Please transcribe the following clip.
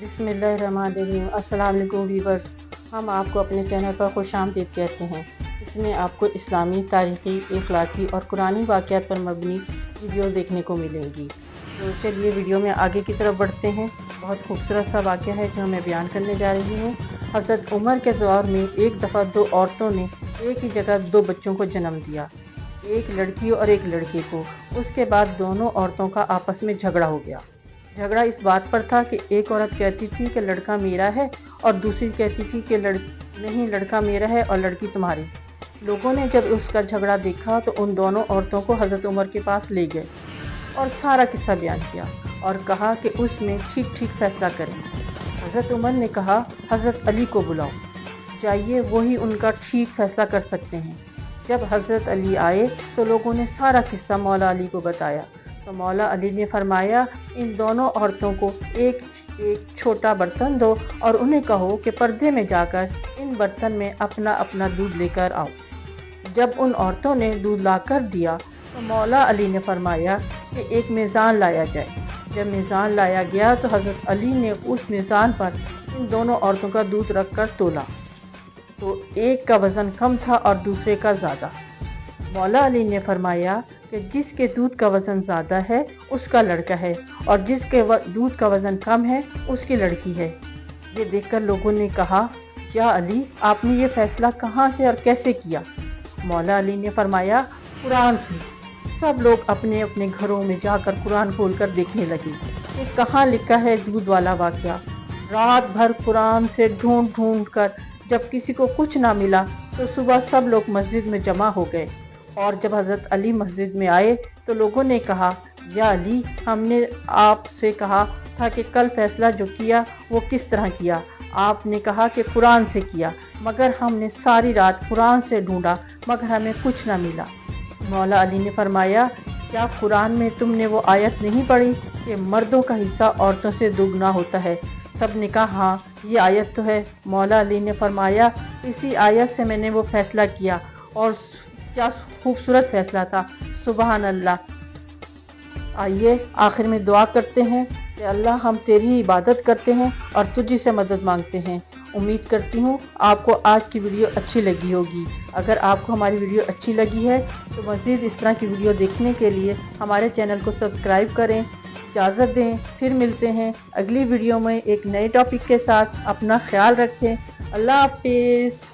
बिस्मिल्लाहिर्रहमानिर्रहीम। अस्सलाम वालेकुम व्यूवर्स, हम आपको अपने चैनल पर खुशामदीद कहते हैं। इसमें आपको इस्लामी, तारीख़ी, इखलाकी और कुरानी वाक़यात पर मबनी वीडियो देखने को मिलेंगी। तो चलिए वीडियो में आगे की तरफ बढ़ते हैं। बहुत खूबसूरत सा वाक़या है जो मैं बयान करने जा रही हूँ। हज़रत उमर के दौर में एक दफ़ा दो औरतों ने एक ही जगह दो बच्चों को जन्म दिया, एक लड़की और एक लड़के को। उसके बाद दोनों औरतों का आपस में झगड़ा हो गया। झगड़ा इस बात पर था कि एक औरत कहती थी कि लड़का मेरा है और दूसरी कहती थी कि नहीं, लड़का मेरा है और लड़की तुम्हारी। लोगों ने जब उसका झगड़ा देखा तो उन दोनों औरतों को हज़रत उमर के पास ले गए और सारा किस्सा बयान किया और कहा कि उसमें ठीक ठीक फैसला करें। हज़रत उमर ने कहा, हज़रत अली को बुलाओ, जाइए, वही उनका ठीक फैसला कर सकते हैं। जब हज़रत अली आए तो लोगों ने सारा किस्सा मौला अली को बताया तो मौला अली ने फरमाया, इन दोनों औरतों को एक एक छोटा बर्तन दो और उन्हें कहो कि पर्दे में जाकर इन बर्तन में अपना अपना दूध लेकर आओ। जब उन औरतों ने दूध लाकर दिया तो मौला अली ने फरमाया कि एक मीज़ान लाया जाए। जब मीज़ान लाया गया तो हज़रत अली ने उस मीज़ान पर इन दोनों औरतों का दूध रखकर तोला तो एक का वज़न कम था और दूसरे का ज़्यादा। मौला अली ने फरमाया कि जिसके दूध का वज़न ज़्यादा है उसका लड़का है और जिसके दूध का वज़न कम है उसकी लड़की है। ये देखकर लोगों ने कहा, या अली, आपने ये फ़ैसला कहाँ से और कैसे किया? मौला अली ने फरमाया, कुरान से। सब लोग अपने अपने घरों में जाकर कुरान खोलकर देखने लगे कि कहाँ लिखा है दूध वाला वाक़या। रात भर कुरान से ढूंढ ढूंढ कर जब किसी को कुछ ना मिला तो सुबह सब लोग मस्जिद में जमा हो गए और जब हज़रत अली मस्जिद में आए तो लोगों ने कहा, या अली, हमने आपसे कहा था कि कल फैसला जो किया वो किस तरह किया। आपने कहा कि कुरान से किया, मगर हमने सारी रात कुरान से ढूंढा मगर हमें कुछ ना मिला। मौला अली ने फरमाया, क्या कुरान में तुमने वो आयत नहीं पढ़ी कि मर्दों का हिस्सा औरतों से दुगना होता है? सब ने कहा, हाँ, ये आयत तो है। मौला अली ने फरमाया, इसी आयत से मैंने वो फैसला किया और क्या खूबसूरत फैसला था, सुबहान अल्लाह। आइए आखिर में दुआ करते हैं कि अल्लाह, हम तेरी ही इबादत करते हैं और तुझी से मदद मांगते हैं। उम्मीद करती हूँ आपको आज की वीडियो अच्छी लगी होगी। अगर आपको हमारी वीडियो अच्छी लगी है तो मज़ीद इस तरह की वीडियो देखने के लिए हमारे चैनल को सब्सक्राइब करें। इजाज़त दें, फिर मिलते हैं अगली वीडियो में एक नए टॉपिक के साथ। अपना ख्याल रखें। अल्लाह हाफिज़।